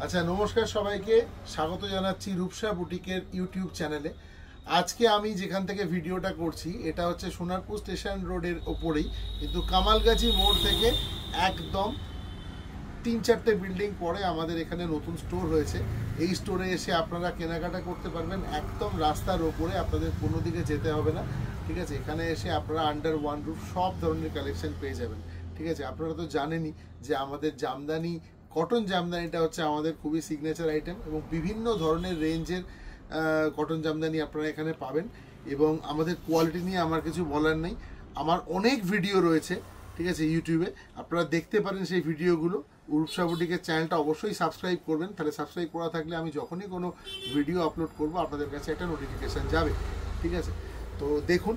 আচ্ছা, নমস্কার সবাইকে, স্বাগত জানাচ্ছি রূপসা বুটিকের ইউটিউব চ্যানেলে। আজকে আমি যেখান থেকে ভিডিওটা করছি এটা হচ্ছে সোনারপুর স্টেশন রোডের ওপরেই, কিন্তু কামালগাছি মোড় থেকে একদম 3-4টে বিল্ডিং পরে আমাদের এখানে নতুন স্টোর হয়েছে। এই স্টোরে এসে আপনারা কেনাকাটা করতে পারবেন একদম রাস্তার ওপরে, আপনাদের কোনো দিকে যেতে হবে না। ঠিক আছে, এখানে এসে আপনারা আন্ডার ওয়ান রুফ সব ধরনের কালেকশন পেয়ে যাবেন। ঠিক আছে, আপনারা তো জানেনই যে আমাদের জামদানি, কটন জামদানিটা হচ্ছে আমাদের খুবই সিগনেচার আইটেম, এবং বিভিন্ন ধরনের রেঞ্জের কটন জামদানি আপনারা এখানে পাবেন। এবং আমাদের কোয়ালিটি নিয়ে আমার কিছু বলার নেই, আমার অনেক ভিডিও রয়েছে। ঠিক আছে, ইউটিউবে আপনারা দেখতে পারেন সেই ভিডিওগুলো। রূপসা বুটিকের চ্যানেলটা অবশ্যই সাবস্ক্রাইব করবেন, তাহলে সাবস্ক্রাইব করা থাকলে আমি যখনই কোনো ভিডিও আপলোড করব আপনাদের কাছে একটা নোটিফিকেশান যাবে। ঠিক আছে, তো দেখুন,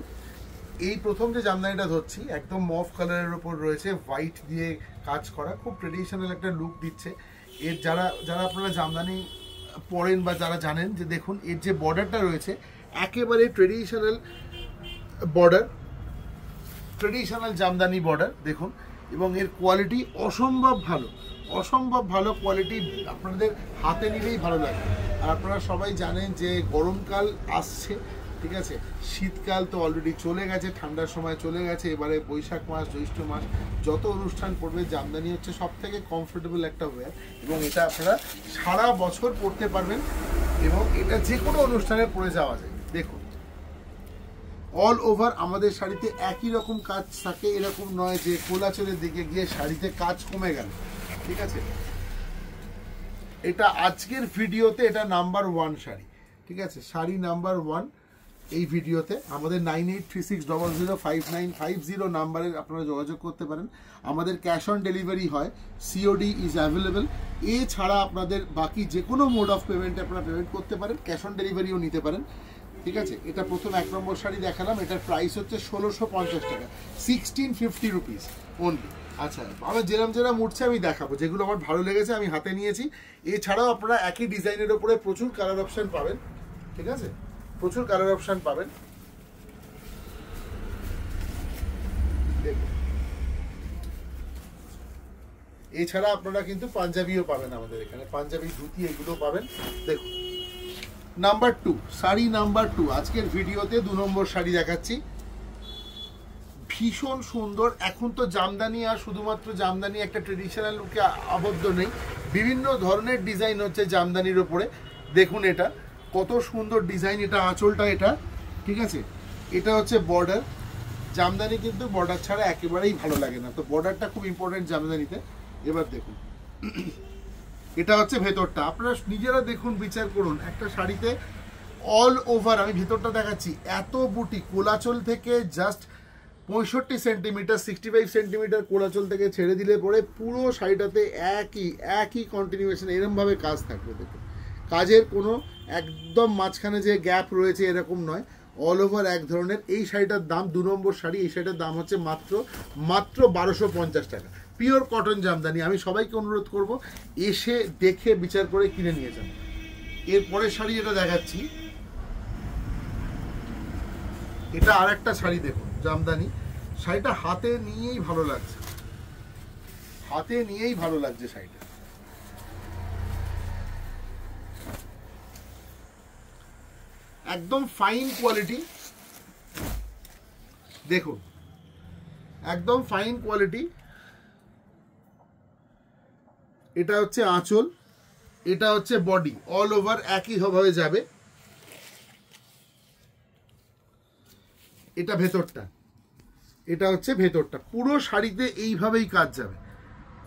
এই প্রথম যে জামদানিটা ধরছি একদম মফ কালারের উপর রয়েছে, হোয়াইট দিয়ে কাজ করা, খুব ট্রেডিশনাল একটা লুক দিচ্ছে। এর যারা আপনারা জামদানি পরেন বা যারা জানেন, যে দেখুন এর যে বর্ডারটা রয়েছে একেবারে traditional border, traditional Jamdani border দেখুন। এবং এর কোয়ালিটি অসম্ভব ভালো কোয়ালিটি, আপনাদের হাতে নিলেই ভালো লাগে। আর আপনারা সবাই জানেন যে গরমকাল আসছে, ঠিক আছে, শীতকাল তো অলরেডি চলে গেছে, ঠান্ডার সময় চলে গেছে, এবারে বৈশাখ মাস, জ্যৈষ্ঠ মাস যত অনুষ্ঠান পড়বে, জামদানি হচ্ছে সব থেকে কমফোর্টেবল একটা ওয়্যার। এবং এটা আপনারা সারা বছর পরতে পারবেন, এবং এটা যে কোনো অনুষ্ঠানে পরে যাওয়া যায়। দেখুন, অল ওভার আমাদের শাড়িতে একই রকম কাজ থাকে, এরকম নয় যে কোলাচলের দিকে গিয়ে শাড়িতে কাজ কমে গেল। ঠিক আছে, এটা আজকের ভিডিওতে এটা নাম্বার 1 শাড়ি। ঠিক আছে, শাড়ি নাম্বার 1 এই ভিডিওতে। আমাদের 9836005950 নাম্বারে আপনারা যোগাযোগ করতে পারেন। আমাদের ক্যাশ অন ডেলিভারি হয়, সিওডি ইজ অ্যাভেলেবেল। এছাড়া আপনাদের বাকি যে কোনো মোড অফ পেমেন্টে আপনারা পেমেন্ট করতে পারেন, ক্যাশ অন ডেলিভারিও নিতে পারেন। ঠিক আছে, এটা প্রথম 1 নম্বর শাড়ি দেখালাম, এটার প্রাইস হচ্ছে 1650 টাকা, 1650 রুপিস অনলি। আচ্ছা, আমার যেরম উঠছে আমি দেখাবো, যেগুলো আমার ভালো লেগেছে আমি হাতে নিয়েছি। এছাড়াও আপনারা একই ডিজাইনের ওপরে প্রচুর কালার অপশান পাবেন। ঠিক আছে, প্রচুর কালার অপশান পাবেন। এছাড়া আপনারা কিন্তু পাঞ্জাবিও পাবেন আমাদের এখানে, পাঞ্জাবি, ধুতি এগুলো পাবেন। দেখুন, নাম্বার 2 শাড়ি নাম্বার 2 আজকের ভিডিওতে 2 নম্বর শাড়ি দেখাচ্ছি, ভীষণ সুন্দর। এখন তো জামদানি আর শুধুমাত্র জামদানি একটা ট্রেডিশনাল লুকে আবদ্ধ নেই, বিভিন্ন ধরনের ডিজাইন হচ্ছে জামদানির ওপরে। দেখুন এটা কত সুন্দর ডিজাইন, এটা আঁচলটা, এটা ঠিক আছে, এটা হচ্ছে বর্ডার। জামদানি কিন্তু বর্ডার ছাড়া একেবারেই ভালো লাগে না, তো বর্ডারটা খুব ইম্পর্টেন্ট জামদানিতে। এবার দেখুন, এটা হচ্ছে ভেতরটা, আপনারা নিজেরা দেখুন, বিচার করুন। একটা শাড়িতে অল ওভার, আমি ভেতরটা দেখাচ্ছি, এত বুটি, কোলাচল থেকে জাস্ট 65 সেন্টিমিটার, 65 সেন্টিমিটার কোলাচল থেকে ছেড়ে দিলে পরে পুরো শাড়িটাতে একই কন্টিনিউয়েশন এরমভাবে কাজ থাকবে। দেখুন, কাজের কোনো একদম মাঝখানে যে গ্যাপ রয়েছে এরকম নয়, অল ওভার এক ধরনের। এই শাড়িটার দাম 2 নম্বর শাড়ি, এই শাড়িটার দাম হচ্ছে মাত্র 1250 টাকা, পিওর কটন জামদানি। আমি সবাইকে অনুরোধ করব এসে দেখে বিচার করে কিনে নিয়ে যান। এরপরের শাড়ি যেটা দেখাচ্ছি, এটা আর একটা শাড়ি দেখুন জামদানি, শাড়িটা হাতে নিয়েই ভালো লাগছে, শাড়িটা। একদম ফাইন কোয়ালিটি, দেখুন একদম ফাইন কোয়ালিটি। এটা হচ্ছে আঁচল, এটা হচ্ছে বডি, অল ওভার একই ভাবে যাবে। এটা ভেতরটা, এটা হচ্ছে ভেতরটা, পুরো শাড়িতে এইভাবেই কাজ যাবে।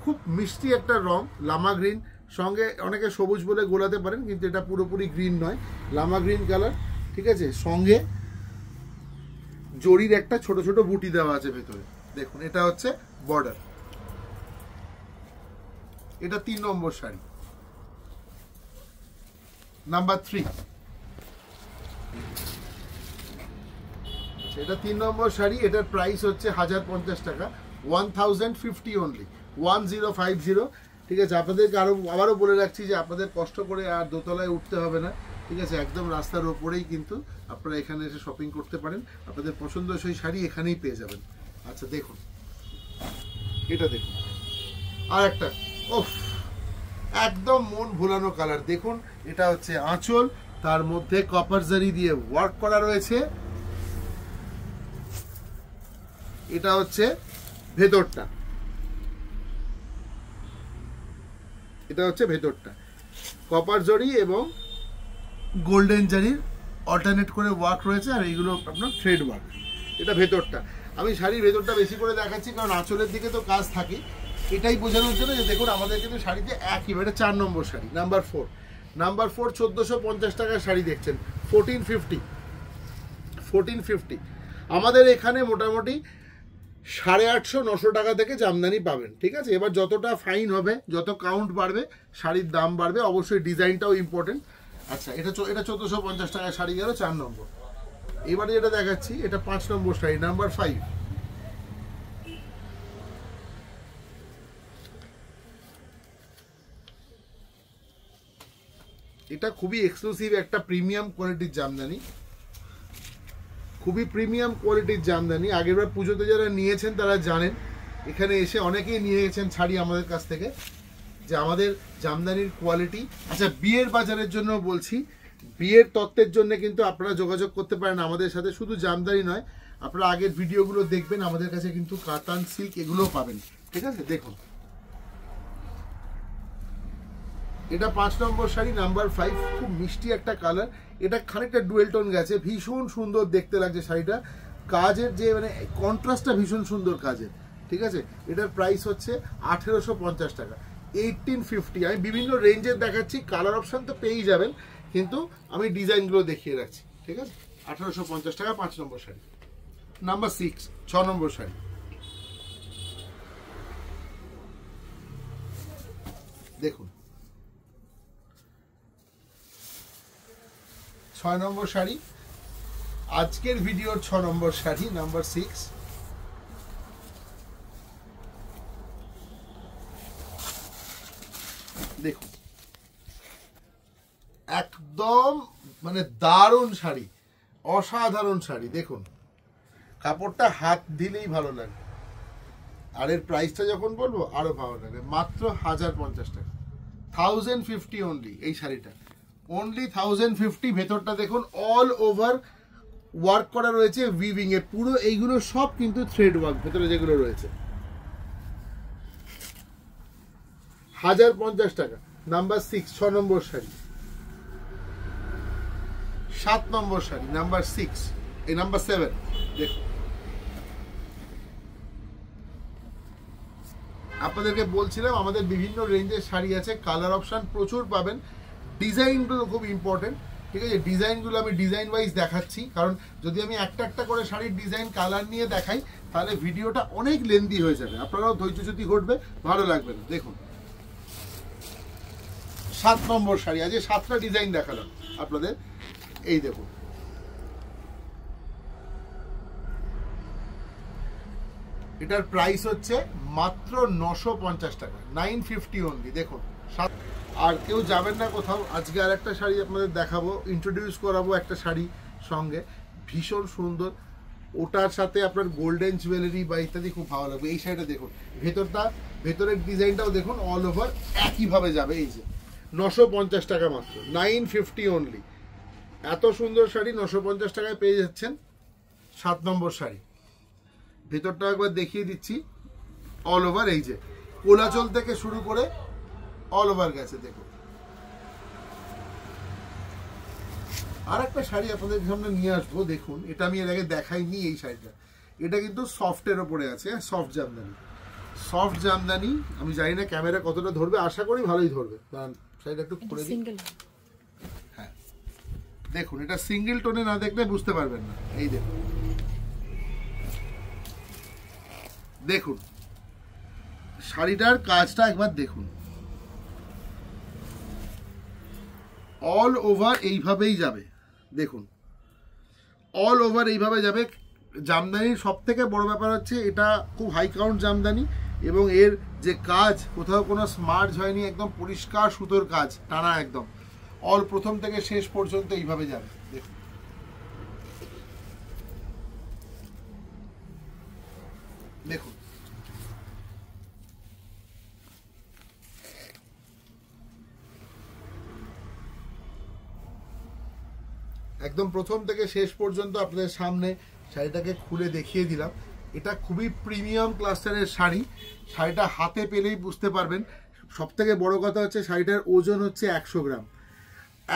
খুব মিষ্টি একটা রং, লামা গ্রিন, সঙ্গে অনেকে সবুজ বলে গোলাতে পারেন, কিন্তু এটা পুরোপুরি গ্রিন নয়, লামা গ্রিন কালার। ঠিক আছে, সঙ্গে জরির একটা ছোট ছোট বুটি দেওয়া আছে ভেতরে। দেখুন, এটা হচ্ছে বর্ডার। এটা 3 নম্বর শাড়ি, নাম্বার 3। এটা 3 নম্বর শাড়ি, এটার প্রাইস হচ্ছে 1050 টাকা, 1050 অনলি, 1050। ঠিক আছে, আপনাদেরকে আবারও বলে রাখছি যে আপনাদের কষ্ট করে আর দোতলায় উঠতে হবে না। ঠিক আছে, একদম রাস্তার ওপরেই কিন্তু আপনারা এখানে এসে শপিং করতে পারেন, আপনাদের পছন্দসই শাড়ি এখানেই পেয়ে যাবেন। আচ্ছা দেখুন, এটা দেখুন, আর একটা, ওফ একদম মন ভোলানো কালার। দেখুন এটা হচ্ছে আঁচল, তার মধ্যে কপার জারি দিয়ে ওয়ার্ক করা রয়েছে। এটা হচ্ছে ভেতরটা, এটা হচ্ছে ভেতরটা কপার জরি এবং গোল্ডেন জারির অল্টারনেট করে ওয়ার্ক রয়েছে, আর এইগুলো আপনার থ্রেড ওয়ার্ক। এটা ভেতরটা। আমি শাড়ির ভেতরটা বেশি করে দেখাচ্ছি কারণ আঁচলের দিকে তো কাজ থাকে, এটাই বোঝানোর জন্য যে দেখুন আমাদের কিন্তু শাড়িতে একই। এটা 4 নম্বর শাড়ি, নাম্বার 4। নাম্বার 4 1450 টাকার শাড়ি দেখছেন, 1450। আমাদের এখানে মোটামুটি 850-900 টাকা থেকে জামদানি পাবেন, ঠিক আছে। এবার যতটা ফাইন হবে, যত কাউন্ট বাড়বে শাড়ির দাম বাড়বে, অবশ্যই ডিজাইনটাও ইম্পর্টেন্ট। আচ্ছা, এটা 1450 টাকার শাড়ি গেল 4 নম্বর। এবারে যেটা দেখাচ্ছি এটা 5 নম্বর শাড়ি, নাম্বার 5। এটা খুবই এক্সক্লুসিভ একটা প্রিমিয়াম কোয়ালিটির জামদানি, খুবই প্রিমিয়াম কোয়ালিটির জামদানি। আগেরবার পুজোতে যারা নিয়েছেন তারা জানেন, এখানে এসে অনেকেই নিয়ে গেছেন শাড়ি আমাদের কাছ থেকে, যে আমাদের জামদানির কোয়ালিটি। আচ্ছা, বিয়ের বাজারের জন্য বলছি, বিয়ের তত্ত্বের জন্য কিন্তু আপনারা যোগাযোগ করতে পারেন আমাদের সাথে। শুধু জামদানি নয়, আপনারা আগের ভিডিওগুলো দেখবেন, আমাদের কাছে কিন্তু কাতান, সিল্ক এগুলোও পাবেন, ঠিক আছে। দেখুন এটা 5 নম্বর শাড়ি, নাম্বার 5। খুব মিষ্টি একটা কালার, এটা খানিকটা ডুয়েল টোন গেছে, ভীষণ সুন্দর দেখতে লাগছে শাড়িটা। কাজের যে মানে কন্ট্রাস্টটা ভীষণ সুন্দর কাজের, ঠিক আছে। এটার প্রাইস হচ্ছে 1850 টাকা, 1850। আমি বিভিন্ন রেঞ্জের দেখাচ্ছি, কালার অপশান তো পেয়েই যাবেন, কিন্তু আমি ডিজাইনগুলো দেখিয়ে রাখছি, ঠিক আছে। 1850 টাকা 5 নম্বর শাড়ি। নাম্বার 6 6 নম্বর শাড়ি, দেখুন 6 নম্বর শাড়ি, আজকের ভিডিওর 6 নম্বর শাড়ি, নাম্বার 6। দেখুন একদম মানে দারুণ শাড়ি, অসাধারণ শাড়ি। দেখুন কাপড়টা হাত দিলেই ভালো লাগে, আর এর প্রাইসটা যখন বলবো আরো ভালো লাগে, মাত্র 1050 টাকা, 1050 অনলি। এই শাড়িটা অনলি 1050। ভেতরটা দেখুন অল ওভার ওয়ার্ক করা রয়েছে উইভিং এ পুরো, এইগুলো সব কিন্তু থ্রেড ওয়ার্ক ভেতরে যেগুলো রয়েছে। 1050 টাকা, নাম্বার 6 6 নম্বর শাড়ি। 7 নম্বর শাড়ি, নাম্বার 6, এই নাম্বার 7। দেখুন আপনাদেরকে বলছিলাম আমাদের বিভিন্ন রেঞ্জের শাড়ি আছে, কালার অপশন প্রচুর পাবেন, ডিজাইনগুলো খুব ইম্পর্টেন্ট, ঠিক আছে। ডিজাইনগুলো আমি ডিজাইন ওয়াইজ দেখাচ্ছি, কারণ যদি আমি একটা একটা করে শাড়ির ডিজাইন কালার নিয়ে দেখাই তাহলে ভিডিওটা অনেক লেন্দি হয়ে যাবে, আপনারাও ধৈর্যচ্যুতি ঘটবে, ভালো লাগবে না। দেখুন 7 নম্বর শাড়ি, আজকে 7টা ডিজাইন দেখালাম আপনাদের। এই দেখুন এটার প্রাইস হচ্ছে মাত্র 950 টাকা, 950 অনলি। দেখুন আর কেউ যাবেন না কোথাও, আজকে আর একটা শাড়ি আপনাদের দেখাবো, ইন্ট্রোডিউস করাবো একটা শাড়ি সঙ্গে, ভীষণ সুন্দর। ওটার সাথে আপনার গোল্ডেন জুয়েলারি বা ইত্যাদি খুব ভালো লাগবে। এই শাড়িটা দেখুন, ভেতরের ডিজাইনটাও দেখুন, অল ওভার একইভাবে যাবে। এই যে 950 টাকা মাত্র, 950 অনলি। এত সুন্দর শাড়ি 950 টাকায় পেয়ে যাচ্ছেন। 7 নম্বর শাড়ি, ভেতরটা একবার দেখিয়ে দিচ্ছি, অল ওভার এই যে কোলাচল থেকে শুরু করে অল ওভার গেছে। দেখুন আর একটা শাড়ি আপনাদের সামনে নিয়ে আসবো, দেখুন এটা আমি এর আগে দেখাইনি। এই শাড়িটা, এটা কিন্তু সফটের ওপরে আছে, সফট জামদানি। সফট জামদানি, আমি জানি না ক্যামেরা কতটা ধরবে, আশা করি ভালোই ধরবে। শাড়িটা একটু খুলে দিই। হ্যাঁ দেখুন, এটা সিঙ্গেল টোনে না দেখলে বুঝতে পারবেন না। এই দেখুন, দেখুন শাড়িটার কাজটা একবার দেখুন, অল ওভার এইভাবেই যাবে। দেখুন অল ওভার এইভাবে যাবে। জামদানির সব থেকে বড় ব্যাপার হচ্ছে এটা খুব হাই কাউন্ট জামদানি, এবং এর যে কাজ কোথাও কোনো স্মার্ট হয়নি, একদম পরিষ্কার সুতোর কাজ টানা, একদম অল প্রথম থেকে শেষ পর্যন্ত এইভাবে যাবে। দেখুন দেখুন একদম প্রথম থেকে শেষ পর্যন্ত আপনাদের সামনে শাড়িটাকে খুলে দেখিয়ে দিলাম। এটা খুবই প্রিমিয়াম ক্লাস্টারের শাড়ি। শাড়িটা হাতে পেলেই বুঝতে পারবেন। সব থেকে বড় কথা হচ্ছে শাড়িটার ওজন হচ্ছে 100 গ্রাম।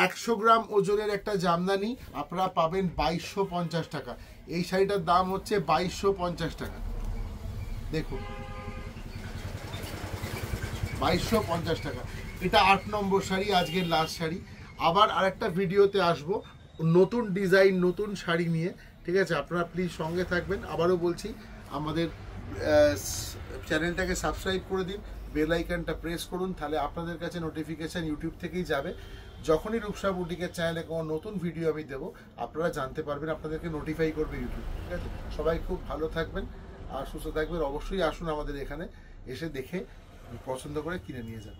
100 গ্রাম ওজনের একটা জামদানি আপনারা পাবেন 2250 টাকা। এই শাড়িটার দাম হচ্ছে 2250 টাকা। দেখুন 2250 টাকা। এটা 8 নম্বর শাড়ি, আজকের লাস্ট শাড়ি। আবার আরেকটা ভিডিওতে আসবো নতুন ডিজাইন নতুন শাড়ি নিয়ে, ঠিক আছে? আপনারা প্লিজ সঙ্গে থাকবেন। আবারও বলছি আমাদের চ্যানেলটাকে সাবস্ক্রাইব করে দিন, বেল আইকনটা প্রেস করুন, তাহলে আপনাদের কাছে নোটিফিকেশান ইউটিউব থেকেই যাবে। যখনই রূপসা বুটিকের চ্যানেলে কোনো নতুন ভিডিও আমি দেবো আপনারা জানতে পারবেন, আপনাদেরকে নোটিফাই করবে ইউটিউব, ঠিক আছে? সবাই খুব ভালো থাকবেন আর সুস্থ থাকবেন। অবশ্যই আসুন আমাদের এখানে, এসে দেখে পছন্দ করে কিনে নিয়ে যান।